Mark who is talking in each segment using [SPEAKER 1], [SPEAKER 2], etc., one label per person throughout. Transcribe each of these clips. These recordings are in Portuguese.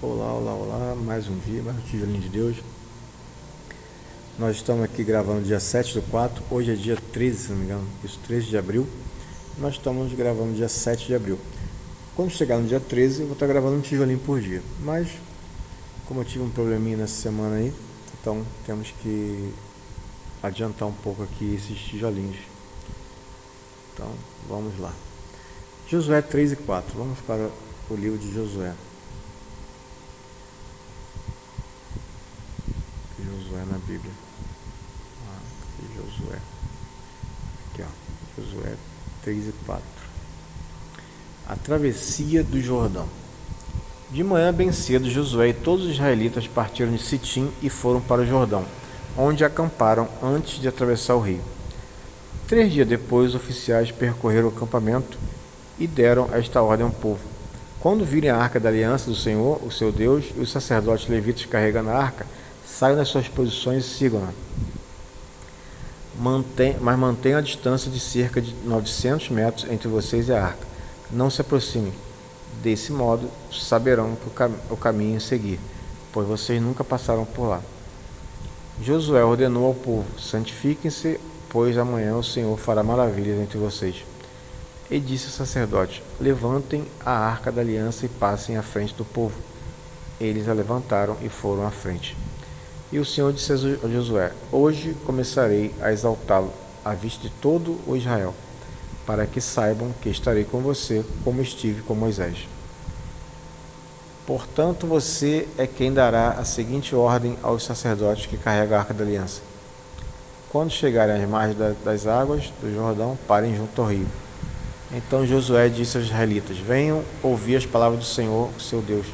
[SPEAKER 1] Olá, olá, olá, mais um dia, mais um tijolinho de Deus. Nós estamos aqui gravando dia 7/4, hoje é dia 13, se não me engano, isso, 13 de abril. Nós estamos gravando dia 7 de abril. Quando chegar no dia 13, eu vou estar gravando um tijolinho por dia. Mas, como eu tive um probleminha nessa semana aí, então temos que adiantar um pouco aqui esses tijolinhos. Então, vamos lá. Josué 3/4, vamos para o livro de Josué. Josué na Bíblia. Josué. Aqui, ó. Josué 3/4. A travessia do Jordão. De manhã bem cedo, Josué e todos os israelitas partiram de Sitim e foram para o Jordão, onde acamparam antes de atravessar o rio. 3 dias depois, os oficiais percorreram o acampamento e deram esta ordem ao povo: quando virem a arca da aliança do Senhor, o seu Deus, e os sacerdotes levitas carregando a arca, saiam das suas posições e sigam-na. Mas mantenham a distância de cerca de 900 metros entre vocês e a arca. Não se aproximem. Desse modo, saberão o caminho a seguir, pois vocês nunca passaram por lá. Josué ordenou ao povo: santifiquem-se, pois amanhã o Senhor fará maravilhas entre vocês. E disse ao sacerdote: levantem a arca da aliança e passem à frente do povo. Eles a levantaram e foram à frente. E o Senhor disse a Josué: hoje começarei a exaltá-lo à vista de todo o Israel, para que saibam que estarei com você, como estive com Moisés. Portanto, você é quem dará a seguinte ordem aos sacerdotes que carregam a arca da aliança: quando chegarem às margens das águas do Jordão, parem junto ao rio. Então Josué disse aos israelitas: venham ouvir as palavras do Senhor, seu Deus.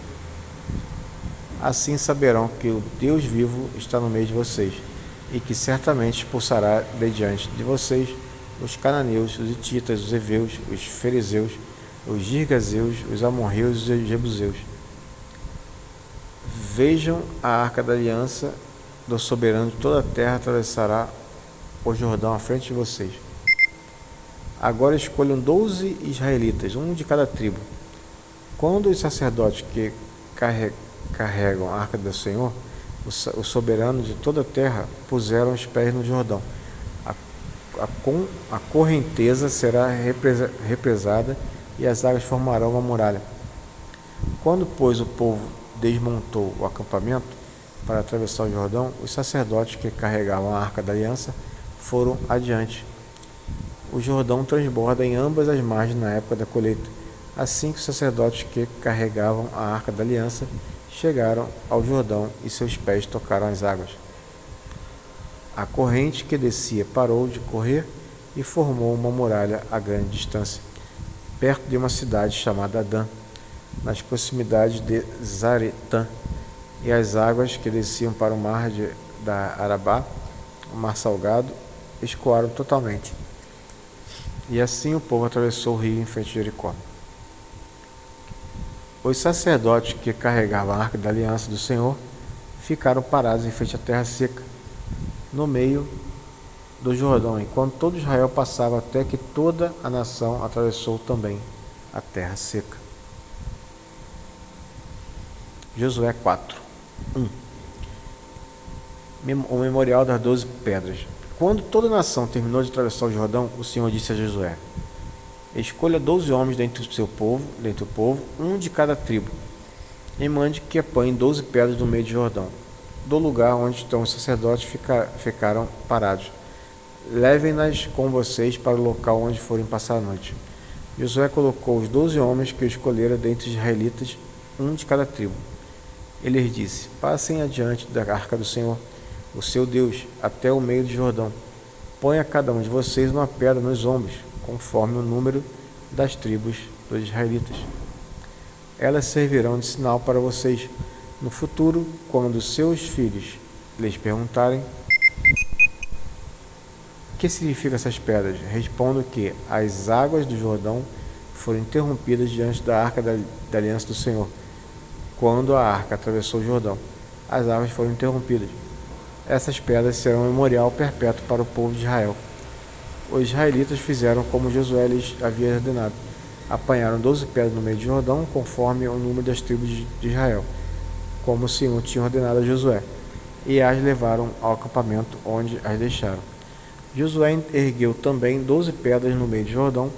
[SPEAKER 1] Assim saberão que o Deus vivo está no meio de vocês, e que certamente expulsará de diante de vocês os cananeus, os hititas, os heveus, os ferezeus, os girgazeus, os amorreus e os jebuseus. Vejam, a arca da aliança do soberano de toda a terra atravessará o Jordão à frente de vocês. Agora escolham 12 israelitas, um de cada tribo. Quando os sacerdotes que carregam a arca do Senhor, o soberano de toda a terra, puseram os pés no Jordão, a correnteza será represada e as águas formarão uma muralha. Quando, pois, o povo desmontou o acampamento para atravessar o Jordão, os sacerdotes que carregavam a arca da aliança foram adiante. O Jordão transborda em ambas as margens na época da colheita. Assim que os sacerdotes que carregavam a arca da aliança chegaram ao Jordão e seus pés tocaram as águas. A corrente que descia parou de correr e formou uma muralha a grande distância, perto de uma cidade chamada Adã, nas proximidades de Zaretã, e as águas que desciam para o mar da Arabá, o mar salgado, escoaram totalmente. E assim o povo atravessou o rio em frente a Jericó. Os sacerdotes que carregavam a arca da aliança do Senhor ficaram parados em frente à terra seca, no meio do Jordão, enquanto todo Israel passava, até que toda a nação atravessou também a terra seca. Josué 4:1. O memorial das 12 pedras. Quando toda a nação terminou de atravessar o Jordão, o Senhor disse a Josué: escolha 12 homens dentre o povo, um de cada tribo, e mande que apanhem 12 pedras no meio do Jordão, do lugar onde estão os sacerdotes ficaram parados. Levem-nas com vocês para o local onde forem passar a noite. Josué colocou os 12 homens que escolhera dentre os israelitas, um de cada tribo. Ele lhes disse: passem adiante da arca do Senhor, o seu Deus, até o meio do Jordão. Ponha cada um de vocês uma pedra nos ombros, conforme o número das tribos dos israelitas. Elas servirão de sinal para vocês. No futuro, quando seus filhos lhes perguntarem: o que significam essas pedras? Respondo que as águas do Jordão foram interrompidas diante da arca da aliança do Senhor. Quando a arca atravessou o Jordão, as águas foram interrompidas. Essas pedras serão um memorial perpétuo para o povo de Israel. Os israelitas fizeram como Josué lhes havia ordenado. Apanharam 12 pedras no meio do Jordão, conforme o número das tribos de Israel. como o Senhor tinha ordenado a Josué, e as levaram ao acampamento, onde as deixaram. Josué ergueu também 12 pedras no meio de Jordão,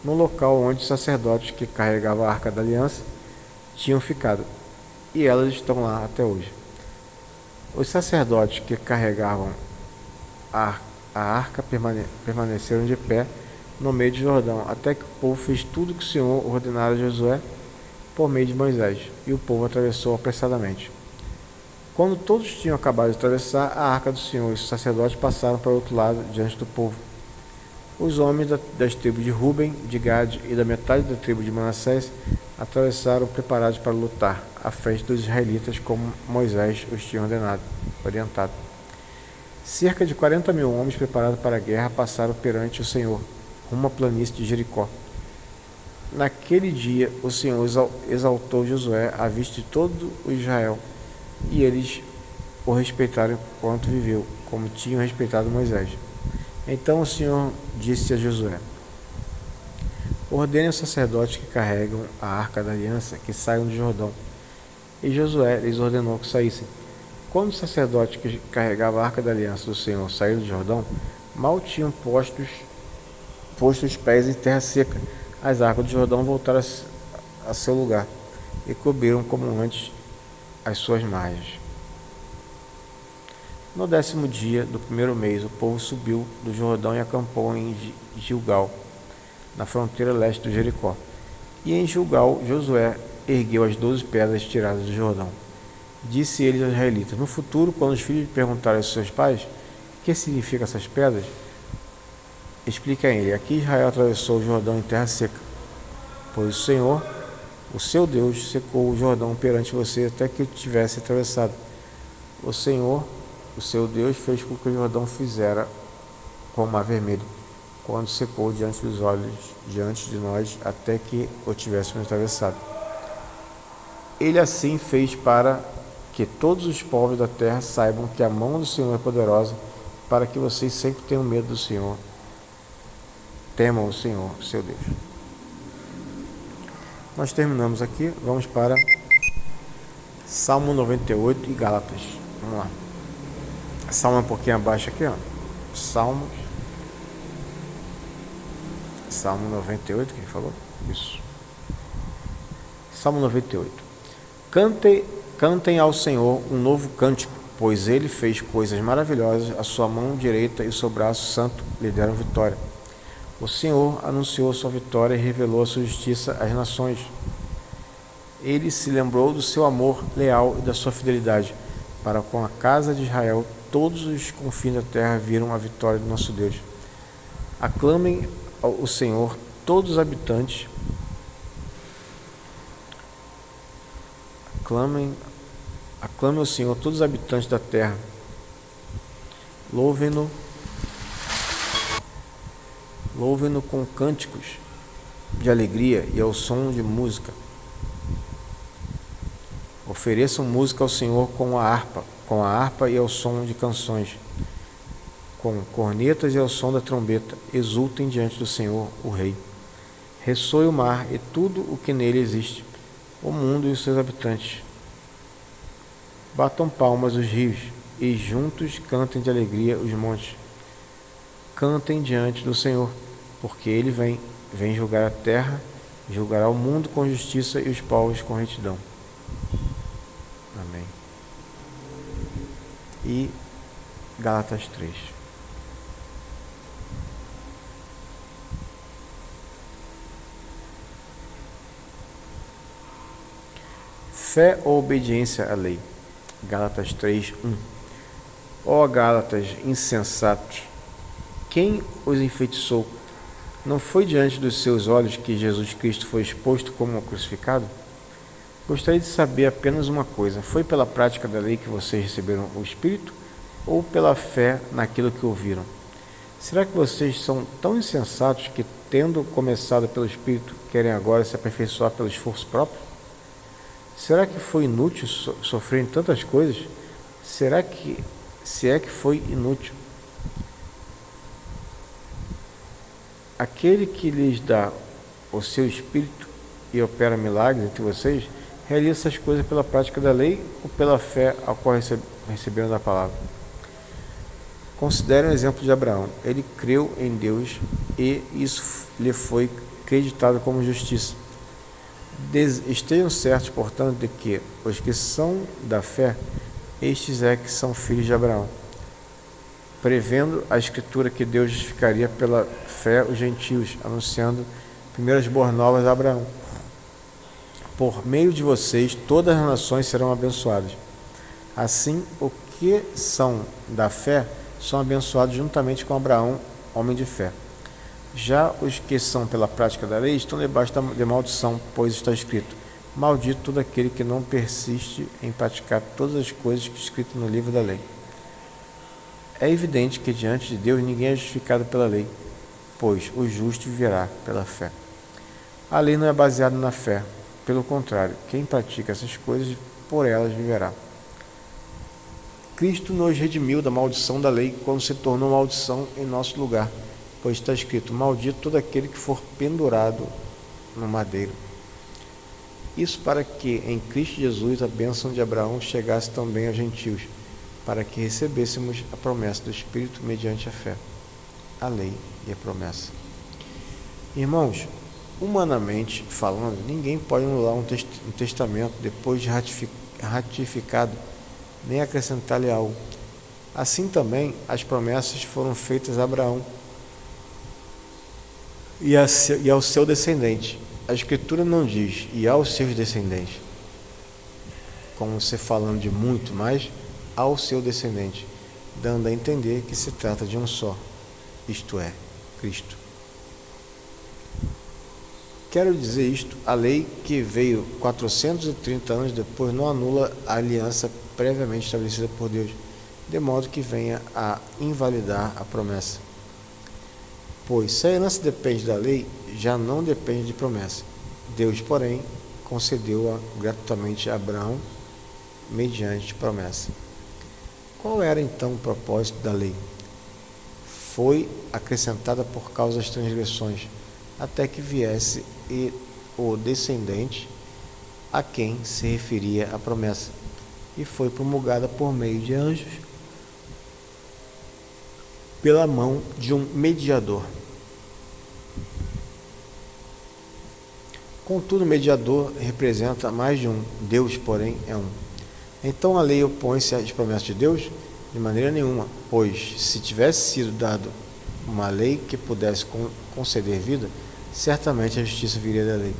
[SPEAKER 1] no local onde os sacerdotes que carregavam a Arca da Aliança tinham ficado, e elas estão lá até hoje. Os sacerdotes que carregavam a arca permaneceram de pé no meio de Jordão, até que o povo fez tudo que o Senhor ordenara a Josué por meio de Moisés, e o povo atravessou apressadamente. Quando todos tinham acabado de atravessar, a arca do Senhor e os sacerdotes passaram para o outro lado diante do povo. Os homens das tribos de Ruben, de Gade e da metade da tribo de Manassés atravessaram preparados para lutar, à frente dos israelitas, como Moisés os tinha orientado. Cerca de 40.000 homens preparados para a guerra passaram perante o Senhor, rumo à planície de Jericó. Naquele dia, o Senhor exaltou Josué à vista de todo o Israel, e eles o respeitaram enquanto viveu, como tinham respeitado Moisés. Então o Senhor disse a Josué: ordene aos sacerdotes que carregam a Arca da Aliança que saiam do Jordão. E Josué lhes ordenou que saíssem. Quando os sacerdotes que carregavam a Arca da Aliança do Senhor saíram do Jordão, mal tinham posto os pés em terra seca. As águas do Jordão voltaram a seu lugar e cobriram como antes as suas margens. No 10º dia do primeiro mês, o povo subiu do Jordão e acampou em Gilgal, na fronteira leste do Jericó. E em Gilgal, Josué ergueu as 12 pedras tiradas do Jordão. Disse ele aos israelitas: no futuro, quando os filhos perguntarem aos seus pais o que significam essas pedras, explique a ele: aqui Israel atravessou o Jordão em terra seca, pois o Senhor, o seu Deus, secou o Jordão perante você até que o tivesse atravessado. O Senhor, o seu Deus, fez com que o Jordão fizera com o mar vermelho, quando secou diante dos olhos, diante de nós, até que o tivéssemos atravessado. Ele assim fez para que todos os povos da terra saibam que a mão do Senhor é poderosa, para que vocês sempre tenham medo do Senhor, temam o Senhor, seu Deus. Nós terminamos aqui, vamos para Salmo 98 e Gálatas. Vamos lá. Salmo um pouquinho abaixo aqui, ó. Salmo 98, quem falou? Isso. Salmo 98. Cantem ao Senhor um novo cântico, pois ele fez coisas maravilhosas, a sua mão direita e o seu braço santo lhe deram vitória. O Senhor anunciou sua vitória e revelou a sua justiça às nações. Ele se lembrou do seu amor leal e da sua fidelidade. Para com a casa de Israel, todos os confins da terra viram a vitória do nosso Deus. Aclamem o Senhor, todos os habitantes. Aclamem o Senhor, todos os habitantes da terra. Louvem-no com cânticos de alegria e ao som de música. Ofereçam música ao Senhor com a harpa e ao som de canções, com cornetas e ao som da trombeta. Exultem diante do Senhor, o Rei. Ressoe o mar e tudo o que nele existe, o mundo e os seus habitantes. Batam palmas os rios, e juntos cantem de alegria os montes. Cantem diante do Senhor, porque ele vem julgar a terra, julgará o mundo com justiça e os povos com retidão. Amém. E Gálatas 3. Fé ou obediência à lei. Gálatas 3, 1. Ó Gálatas insensatos, quem os enfeitiçou? Não foi diante dos seus olhos que Jesus Cristo foi exposto como crucificado? Gostaria de saber apenas uma coisa: foi pela prática da lei que vocês receberam o Espírito ou pela fé naquilo que ouviram? Será que vocês são tão insensatos que, tendo começado pelo Espírito, querem agora se aperfeiçoar pelo esforço próprio? Será que foi inútil sofrer tantas coisas? Se é que foi inútil? Aquele que lhes dá o seu Espírito e opera milagres entre vocês, realiza essas coisas pela prática da lei ou pela fé a qual receberam da palavra? Considere o exemplo de Abraão. Ele creu em Deus e isso lhe foi acreditado como justiça. Estejam certos, portanto, de que os que são da fé, estes é que são filhos de Abraão, prevendo a Escritura que Deus justificaria pela fé os gentios, anunciando primeiras boas novas a Abraão. Por meio de vocês, todas as nações serão abençoadas. Assim, os que são da fé são abençoados juntamente com Abraão, homem de fé. Já os que são pela prática da lei estão debaixo de maldição, pois está escrito: maldito todo aquele que não persiste em praticar todas as coisas que escritas no livro da lei. É evidente que diante de Deus ninguém é justificado pela lei, pois o justo viverá pela fé. A lei não é baseada na fé, pelo contrário, quem pratica essas coisas, por elas viverá. Cristo nos redimiu da maldição da lei quando se tornou maldição em nosso lugar, pois está escrito: maldito todo aquele que for pendurado no madeiro. Isso para que em Cristo Jesus a bênção de Abraão chegasse também aos gentios, para que recebêssemos a promessa do Espírito mediante a fé, a lei e a promessa. Irmãos, humanamente falando, ninguém pode anular um testamento depois de ratificado, nem acrescentar-lhe algo. Assim também, as promessas foram feitas a Abraão e ao seu descendente. A Escritura não diz, e aos seus descendentes, como se falando de muito, mas ao seu descendente, dando a entender que se trata de um só, isto é, Cristo. Quero dizer isto, a lei que veio 430 anos depois não anula a aliança previamente estabelecida por Deus, de modo que venha a invalidar a promessa. Pois se a herança depende da lei, já não depende de promessa. Deus, porém, concedeu-a gratuitamente a Abraão mediante promessa. Qual era então o propósito da lei? Foi acrescentada por causa das transgressões, até que viesse o descendente a quem se referia a promessa, e foi promulgada por meio de anjos, pela mão de um mediador. Contudo, o mediador representa mais de um, Deus, porém, é um. Então a lei opõe-se às promessas de Deus? De maneira nenhuma, pois se tivesse sido dado uma lei que pudesse conceder vida, certamente a justiça viria da lei.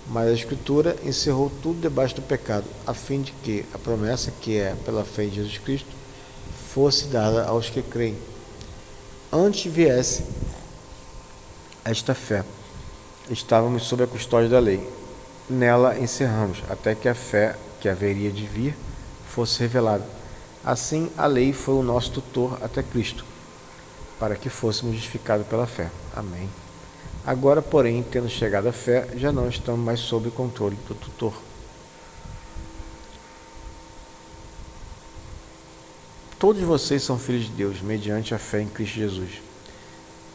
[SPEAKER 1] Mas a Escritura encerrou tudo debaixo do pecado, a fim de que a promessa, que é pela fé em Jesus Cristo, fosse dada aos que creem. Antes viesse esta fé, estávamos sob a custódia da lei. Nela encerramos, até que a fé que haveria de vir fosse revelada. Assim, a lei foi o nosso tutor até Cristo, para que fôssemos justificados pela fé. Amém. Agora, porém, tendo chegado a fé, já não estamos mais sob o controle do tutor. Todos vocês são filhos de Deus, mediante a fé em Cristo Jesus.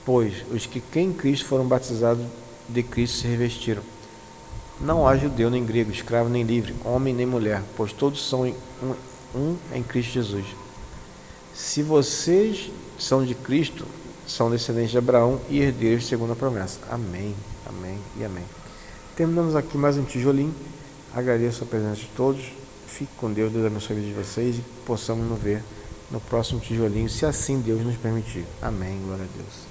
[SPEAKER 1] Pois os que creem em Cristo foram batizados de Cristo se revestiram. Não há judeu nem grego, escravo nem livre, homem nem mulher, pois todos são um em Cristo Jesus. Se vocês são de Cristo, são descendentes de Abraão e herdeiros segundo a promessa. Amém, amém e amém. Terminamos aqui mais um tijolinho. Agradeço a presença de todos. Fique com Deus, Deus abençoe a vida de vocês e possamos nos ver no próximo tijolinho, se assim Deus nos permitir. Amém, glória a Deus.